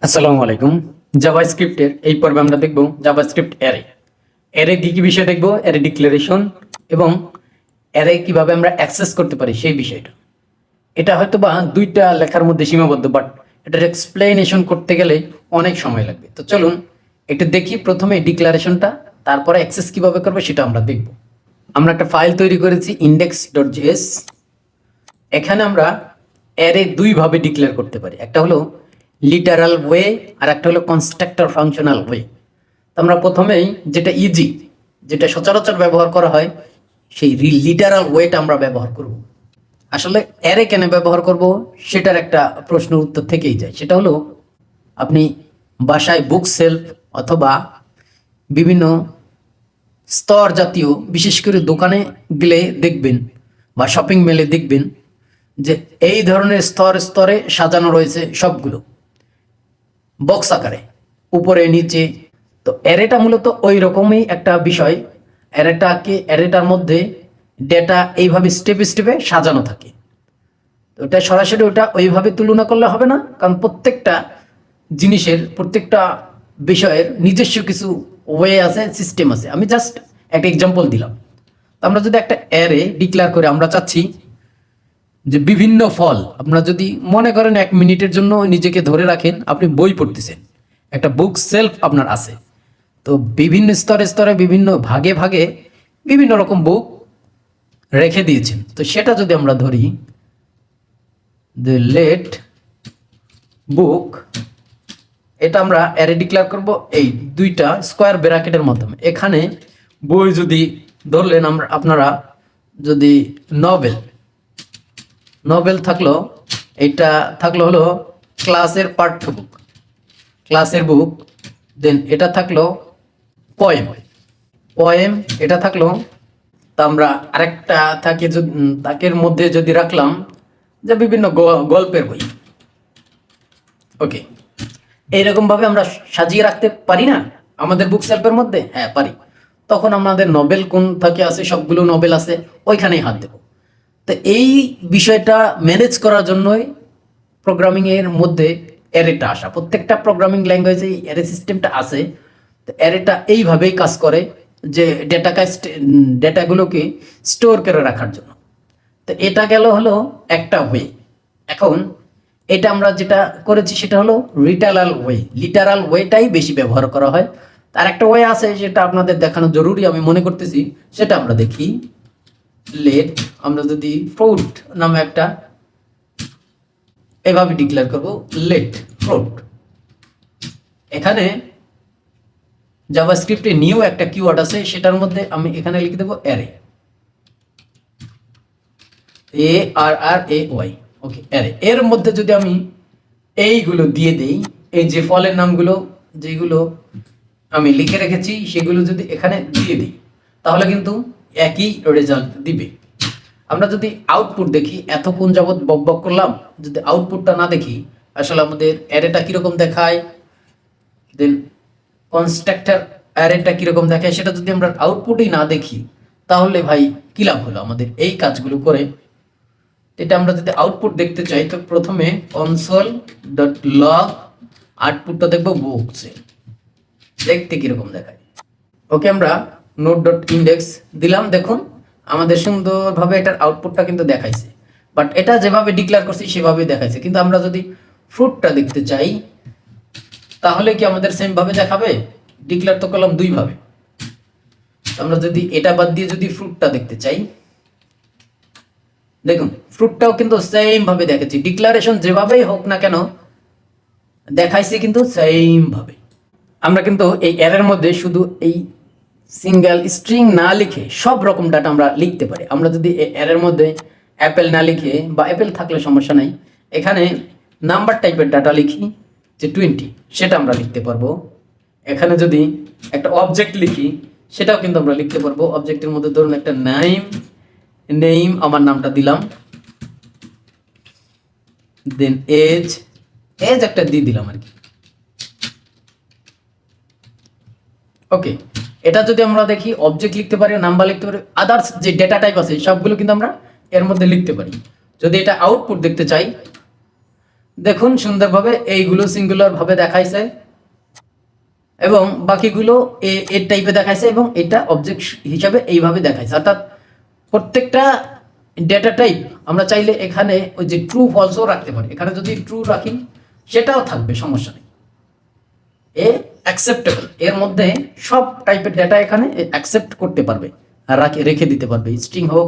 আসসালামু আলাইকুম। জাভাস্ক্রিপ্টের এই পর্বে আমরা দেখব জাভাস্ক্রিপ্ট অ্যারে। অ্যারে কি কি বিষয় দেখব, অ্যারে ডিক্লারেশন এবং অ্যারে কিভাবে আমরা অ্যাক্সেস করতে পারি সেই বিষয়টা। এটা হয়তো বা দুইটা লেখার মধ্যে সীমাবদ্ধ, বাট এটার এক্সপ্লেনেশন করতে গেলে অনেক সময় লাগবে। তো চলুন এটা দেখি। প্রথমে ডিক্লারেশনটা, তারপরে অ্যাক্সেস কিভাবে করবে সেটা আমরা দেখব। আমরা একটা ফাইল তৈরি করেছি index.js। এখানে আমরা অ্যারে দুইভাবে ডিক্লেয়ার করতে পারি, একটা হলো লিটারাল ওয়ে আর একটা হলো কনস্ট্রাক্টর ফাংশনাল ওয়ে। তো আমরা প্রথমেই যেটা ইজি, যেটা সচরাচর ব্যবহার করা হয়, সেই লিটারাল ওয়েটা আমরা ব্যবহার করব। আসলে অ্যারে কেন ব্যবহার করব সেটার একটা প্রশ্নের উত্তর থেকেই যায়। সেটা হলো আপনি বাসায় বুক সেলফ অথবা বিভিন্ন স্তর জাতীয়, বিশেষ করে দোকানে গেলে দেখবেন বা শপিং মলে দেখবেন যে এই ধরনের স্তর স্তরে সাজানো রয়েছে সবগুলো বক্স আকারে, উপরে নিচে। তো অ্যারেটা মূলত ওই রকমই একটা বিষয়। অ্যারেটার মধ্যে ডেটা এইভাবে স্টেপে স্টেপে সাজানো থাকে। তো ওটা সরাসরি ওটা ওইভাবে তুলনা করলে হবে না, কারণ প্রত্যেকটা জিনিসের, প্রত্যেকটা বিষয়ের নিজস্ব কিছু ওয়ে আছে, সিস্টেম আছে। আমি জাস্ট একটা এক্সাম্পল দিলাম। তো আমরা যদি একটা অ্যারে ডিক্লেয়ার করে আমরা চাচ্ছি যে বিভিন্ন ফল, আপনারা যদি মনে করেন 1 মিনিটের জন্য নিজেকে ধরে রাখেন, আপনি বই পড়তেছেন, একটা বুক সেলফ আপনার আছে, তো বিভিন্ন স্তরে স্তরে বিভিন্ন ভাগে ভাগে বিভিন্ন রকম বুক রেখে দিয়েছেন। তো সেটা যদি আমরা ধরি লেট বুক, এটা আমরা অ্যারে ডিক্লেয়ার করব এই দুইটা স্কোয়ার ব্র্যাকেটের মাধ্যমে। এখানে বই যদি ধরলেন, আপনারা যদি নভেল থাকলো, এটা থাকলো হলো ক্লাসের পাঠ্য বুক, ক্লাসের বুক। দেন এটা থাকলো পয়েম, এটা থাকলো। তা আমরা আরেকটা থাকে তাকের মধ্যে যদি রাখলাম যে বিভিন্ন গল্পের বই। ওকে, এইরকম ভাবে আমরা সাজিয়ে রাখতে পারি না আমাদের বুক সেলফের মধ্যে? হ্যাঁ পারি। তখন আমাদের নভেল কোন থাকে আছে, সবগুলো নভেল আছে, ওইখানেই হাত দেবো। তো এই বিষয়টা ম্যানেজ করার জন্যই প্রোগ্রামিং এর মধ্যে অ্যারেটা আসা। প্রত্যেকটা প্রোগ্রামিং ল্যাঙ্গুয়েজে অ্যারে সিস্টেমটা আছে। তো অ্যারেটা এইভাবেই কাজ করে যে ডেটাগুলোকে স্টোর করে রাখার জন্য। তো এটা গেল হলো একটা ওয়ে। এখন এটা আমরা যেটা করেছি সেটা হলো লিটারাল ওয়েটাই বেশি ব্যবহার করা হয়। তার একটা ওয়ে আছে যেটা আপনাদের দেখানো জরুরি আমি মনে করতেছি, সেটা আমরা দেখি। লেট, আমরা যদি ফ্রুট নামে একটা এভাবে ডিক্লেয়ার করব, লেট ফ্রুট। এখানে জাভাস্ক্রিপ্টে নিউ একটা কিওয়ার্ড আছে, সেটার মধ্যে আমি এখানে লিখে দেবো অ্যারে, ARRAY। ওকে, অ্যারে। এর মধ্যে যদি আমি এইগুলো দিয়ে দেই, এই যে ফলের নামগুলো যেগুলো আমি লিখে রেখেছি সেগুলো যদি এখানে দিয়ে দিই, তাহলে কিন্তু একই রেজাল্ট দিবে। আমরা যদি আউটপুট দেখি, এতক্ষণ যাবৎ বক করলাম, যদি আউটপুটটা না দেখি আসলে আমাদের অ্যারেটা কিরকম দেখায়, দেন কনস্ট্রাক্টর অ্যারেটা কিরকম দেখায়, সেটা যদি আমরা আউটপুটই না দেখি তাহলে ভাই কি লাভ হলো আমাদের এই কাজগুলো করে। এটা আমরা যদি আউটপুট দেখতে চাই, তো প্রথমে console.log আউটপুটটা দেখবো বুকসে, দেখতে কিরকম দেখায়। ওকে, আমরা node.index দিলাম, দেখুন আমাদের সুন্দরভাবে এটার আউটপুটটা কিন্তু দেখাইছে। বাট এটা যেভাবে ডিক্লেয়ার করছি সেভাবেই দেখাইছে। কিন্তু আমরা যদি ফ্রুটটা দেখতে চাই তাহলে কি আমাদের সেম ভাবে দেখাবে? ডিক্লেয়ার তো করলাম দুইভাবে। আমরা যদি এটা বাদ দিয়ে যদি ফ্রুটটা দেখতে চাই, দেখুন ফ্রুটটাও কিন্তু সেম ভাবে দেখাচ্ছি। ডিক্লারেশন যেভাবেই হোক না কেন দেখাইছে কিন্তু সেম ভাবে। আমরা কিন্তু এই অ্যারের মধ্যে শুধু এই সিঙ্গেল স্ট্রিং না লিখে সব রকম ডাটা আমরা লিখতে পারি। আমরা যদি এই অ্যারের মধ্যে অ্যাপেল না লিখে, বা অ্যাপেল থাকলে সমস্যা নাই, এখানে নাম্বার টাইপের ডাটা লিখি যে 20, সেটা আমরা লিখতে পারবো। এখানে যদি একটা অবজেক্ট লিখি সেটাও কিন্তু আমরা লিখতে পারবো। অবজেক্টের মধ্যে ধরুন একটা নেম, আমার নামটা দিলাম, দেন এজ একটা দিয়ে দিলাম আর কি। ওকে, এটা যদি আমরা দেখি অবজেক্ট লিখতে পারি, নাম্বার লিখতে পারি, আদার্স যে ডেটা টাইপ আছে সবগুলো কিন্তু আমরা এর মধ্যে লিখতে পারি। যদি এটা আউটপুট দেখতে চাই দেখুন সুন্দরভাবে এইগুলো সিঙ্গুলার ভাবে দেখাইছে এবং বাকিগুলো এর টাইপে দেখাইছে এবং এটা অবজেক্ট হিসাবে এইভাবে দেখাইছে। অর্থাৎ প্রত্যেকটা ডেটা টাইপ আমরা চাইলে এখানে ওই যে ট্রু ফলসও রাখতে পারি। এখানে যদি ট্রু রাখি সেটাও থাকবে, সমস্যা নেই। এ অ্যাকসেপ্টেবল, এর মধ্যে সব টাইপের ডেটা এখানে অ্যাকসেপ্ট করতে পারবে আর রেখে দিতে পারবে। স্ট্রিং হোক,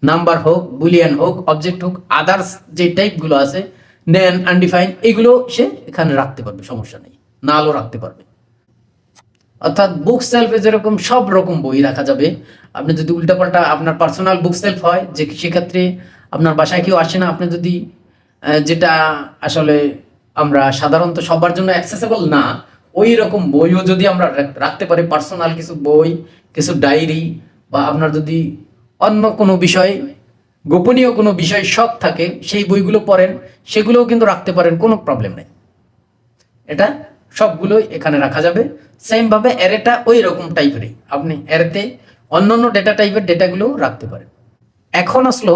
নাম্বার হোক, বুলিয়ান হোক, অবজেক্ট হোক, আদার্স যে টাইপগুলো আছে নেন, আনডিফাইন, এগুলো সে এখানে রাখতে পারবে, সমস্যা নেই। নালও রাখতে পারবে। অর্থাৎ বুক সেলফে যেরকম সব রকম বই রাখা যাবে, আপনি যদি উল্টাপাল্টা আপনার পার্সোনাল বুক সেলফ হয়, যে সেক্ষেত্রে আপনার বাসায় কেউ আসে না, আপনি যদি যেটা আসলে আমরা সাধারণত সবার জন্য অ্যাক্সেসেবল না, ওই রকম বইও যদি আমরা রাখতে পারি, পার্সোনাল কিছু বই, কিছু ডায়েরি, বা আপনার যদি অন্য কোনো বিষয়, গোপনীয় কোনো বিষয় শখ থাকে, সেই বইগুলো পড়েন, সেগুলোও কিন্তু রাখতে পারেন, কোনো প্রবলেম নেই। এটা সবগুলোই এখানে রাখা যাবে। সেম ভাবে অ্যারেটা ওই রকম টাইপেরই, আপনি অ্যারেতে অন্যান্য ডেটা টাইপের ডেটাগুলো রাখতে পারেন। এখন আসলো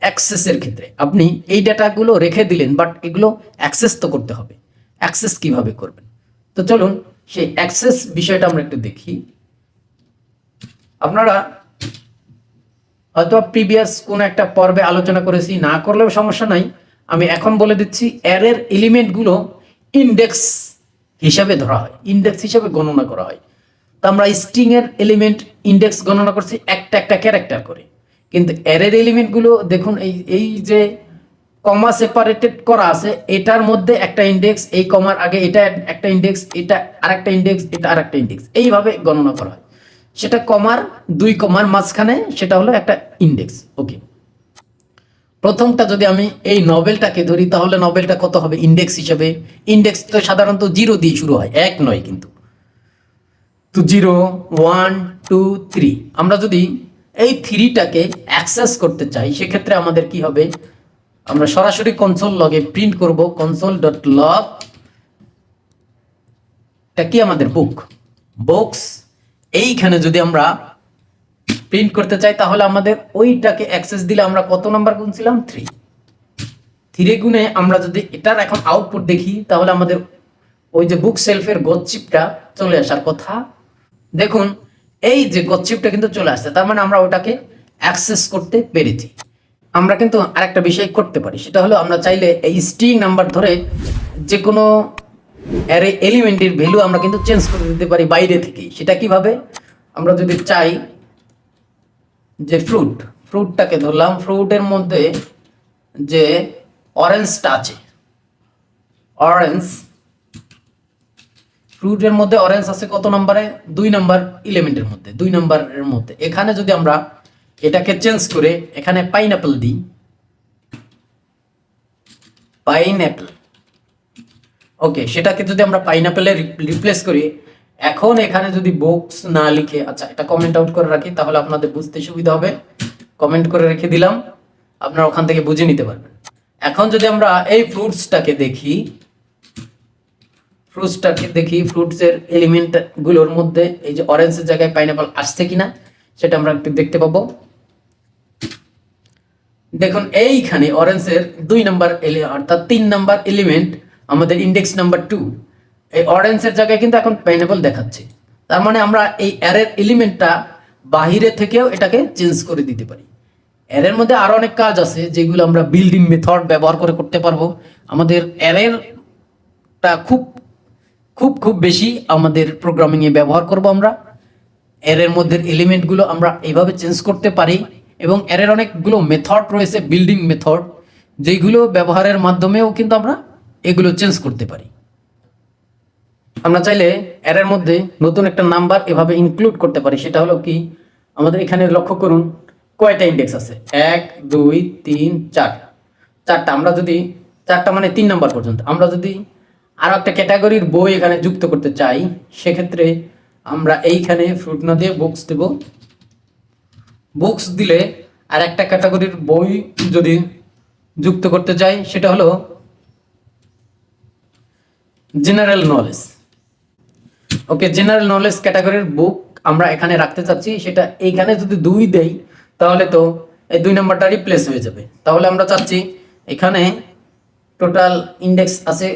অ্যাক্সেসের ক্ষেত্রে। আপনি এই ডেটাগুলো রেখে দিলেন, বাট এগুলো অ্যাক্সেস তো করতে হবে। অ্যাক্সেস কিভাবে করবেন? তো চলুন সেই অ্যাক্সেস বিষয়টা আমরা একটু দেখি। আপনারা হয়তো প্রিভিয়াস কোন একটা পর্বে আলোচনা করেছি, না করলেও সমস্যা নাই, আমি এখন বলে দিচ্ছি। অ্যারের এলিমেন্টগুলো ইন্ডেক্স হিসাবে ধরা হয়, ইন্ডেক্স হিসাবে গণনা করা হয়। তো আমরা স্ট্রিং এর এলিমেন্ট ইন্ডেক্স গণনা করছি একটা একটা ক্যারেক্টার করে, কিন্তু অ্যারের এলিমেন্টগুলো দেখুন, এই যে কমা সেপারেটেড করা আছে, এটার মধ্যে একটা ইন্ডেক্স, এই কমার আগে এটা একটা ইন্ডেক্স, এটা আরেকটা ইন্ডেক্স, এটা আরেকটা ইন্ডেক্স, এইভাবে গণনা করা হয়। সেটা কমার, দুই কমার মাঝখানে সেটা হলো একটা ইন্ডেক্স। ওকে, প্রথমটা যদি আমি এই নভেলটাকে ধরি, তাহলে নভেলটা কত হবে ইন্ডেক্স হিসেবে? ইন্ডেক্স তো সাধারণত 0 দিয়ে শুরু হয়, 1 নয় কিন্তু। তো 0, 1, 2, 3, আমরা যদি এই 3টাকে অ্যাক্সেস করতে চাই, সেক্ষেত্রে আমাদের কি হবে? আমরা সরাসরি কনসোল লগে প্রিন্ট করব, console.log, এটা কি আমাদের বুকস। এইখানে যদি আমরা প্রিন্ট করতে চাই, তাহলে আমাদের ওইটাকে অ্যাক্সেস দিলে আমরা কত নাম্বার গুনছিলাম? 3 গুণে আমরা যদি এটার এখন আউটপুট দেখি, তাহলে আমাদের ওই যে বুক সেলফের গচ্ছিপটা চলে আসার কথা। দেখুন এই যে গচ্ছিপটা কিন্তু চলে আসছে, তার মানে আমরা ওটাকে অ্যাক্সেস করতে পেরেছি। আমরা কিন্তু আরেকটা বিষয় করতে পারি, সেটা হলো আমরা চাইলে এই স্ট্রিং নাম্বার ধরে যে কোনো অ্যারে এলিমেন্টের ভ্যালু আমরা কিন্তু চেঞ্জ করে দিতে পারি বাইরে থেকে। সেটা কিভাবে? আমরা যদি চাই যে ফ্রুটটাকে ধরলাম, ফ্রুটের মধ্যে যে অরেঞ্জটা আছে, ফ্রুটের মধ্যে অরেঞ্জ আছে কত নম্বরে? 2 নাম্বার এলিমেন্টের মধ্যে, 2 নাম্বারের মধ্যে। এখানে যদি আমরা এটাকে চেঞ্জ করে এখানে পাইনাপল দিই, ওকে, সেটাকে যদি আমরা পাইনাপেলে রিপ্লেস করি, এখন এখানে যদি বুকস না লিখে, আচ্ছা এটা কমেন্ট আউট করে রাখি, তাহলে আপনাদের বুঝতে সুবিধা হবে। কমেন্ট করে রেখে দিলাম, আপনারা ওখান থেকে বুঝে নিতে পারবেন। এখন যদি আমরা এই ফ্রুটসটাকে দেখি, ফ্রুটসের এলিমেন্ট গুলোর মধ্যে এই যে অরেঞ্জের জায়গায় পাইনাপল আসছে কিনা সেটা আমরা একটু দেখতে পাবো। দেখুন এইখানে অরেঞ্জের 2 নাম্বার অর্থাৎ 3 নাম্বার এলিমেন্ট আমাদের ইন্ডেক্স নাম্বার 2, এই অরেঞ্জের জায়গায় কিন্তু এখন পাইনাপল দেখাচ্ছে। তার মানে আমরা এই অ্যারের এলিমেন্টটা বাহিরে থেকেও এটাকে চেঞ্জ করে দিতে পারি। অ্যারের মধ্যে আরো অনেক কাজ আছে যেগুলো আমরা বিল্ডিং মেথড ব্যবহার করে করতে পারবো। আমাদের অ্যারেরটা খুব খুব খুব বেশি আমাদের প্রোগ্রামিং এ ব্যবহার করব আমরা। অ্যারের মধ্যে এলিমেন্টগুলো আমরা এইভাবে চেঞ্জ করতে পারি, এবং অ্যারের অনেকগুলো মেথড রয়েছে, বিল্ডিং মেথড, যেগুলো ব্যবহারের মাধ্যমেও কিন্তু আমরা এগুলো চেঞ্জ করতে পারি। আমরা চাইলে অ্যারের মধ্যে নতুন একটা নাম্বার এভাবে ইনক্লুড করতে পারি। সেটা হলো কি, আমাদের এখানে লক্ষ্য করুন কয়টা ইন্ডেক্স আছে? 1, 2, 3, 4, 4টা। আমরা যদি 4টা মানে 3 নাম্বার পর্যন্ত, আমরা যদি আরো একটা ক্যাটাগরির বই এখানে যুক্ত করতে চাই, সেক্ষেত্রে আমরা এইখানে ফ্রুট না দিয়ে বুকস দেব। বুকস দিলে আর একটা ক্যাটাগরির বই যদি যুক্ত করতে চাই, সেটা হলো জেনারেল নলেজ। ওকে, জেনারেল নলেজ ক্যাটাগরির বুক আমরা এখানে রাখতে চাচ্ছি। সেটা এইখানে যদি 2 দেই, তাহলে তো এই 2 নাম্বারটা রিপ্লেস হয়ে যাবে। তাহলে আমরা চাচ্ছি এখানে টোটাল ইন্ডেক্স আছে,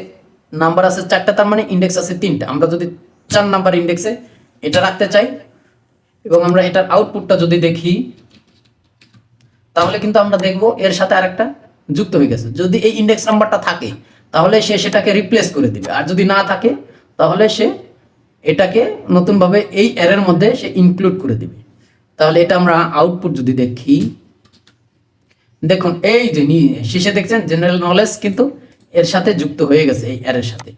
নাম্বার আছে 4টা, তার মানে ইন্ডেক্স আছে 3টা। আমরা যদি 4 নাম্বার ইন্ডেক্সে এটা রাখতে চাই এবং আমরা এটার আউটপুটটা যদি দেখি, তাহলে কিন্তু আমরা দেখব এর সাথে আরেকটা যুক্ত হয়ে গেছে। যদি এই ইন্ডেক্স নাম্বারটা থাকে তাহলে সে সেটাকে রিপ্লেস করে দিবে, আর যদি না থাকে তাহলে সে এটাকে নতুনভাবে এই অ্যারের মধ্যে সে ইনক্লুড করে দিবে। তাহলে এটা আমরা আউটপুট যদি দেখি, দেখুন এই যে শেষে দেখছেন জেনারেল নলেজ কিন্তু এর সাথে যুক্ত হয়ে গেছে এই অ্যারের সাথে।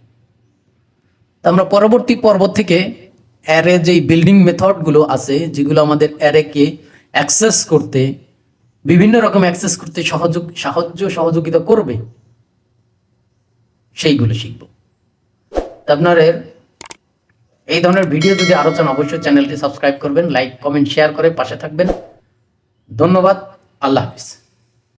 তো আমরা পরবর্তী পর্ব থেকে অ্যারে যেই বিল্ডিং মেথডগুলো আছে, যেগুলো আমাদের অ্যারেকে অ্যাক্সেস করতে, বিভিন্ন রকম অ্যাক্সেস করতে সহযোগিতা করবে, সেইগুলো শিখব। আপনার এই ধরনের ভিডিও যদি আরো চান অবশ্যই চ্যানেলটি সাবস্ক্রাইব করবেন, লাইক কমেন্ট শেয়ার করে পাশে থাকবেন। ধন্যবাদ, আল্লাহ হাফিজ।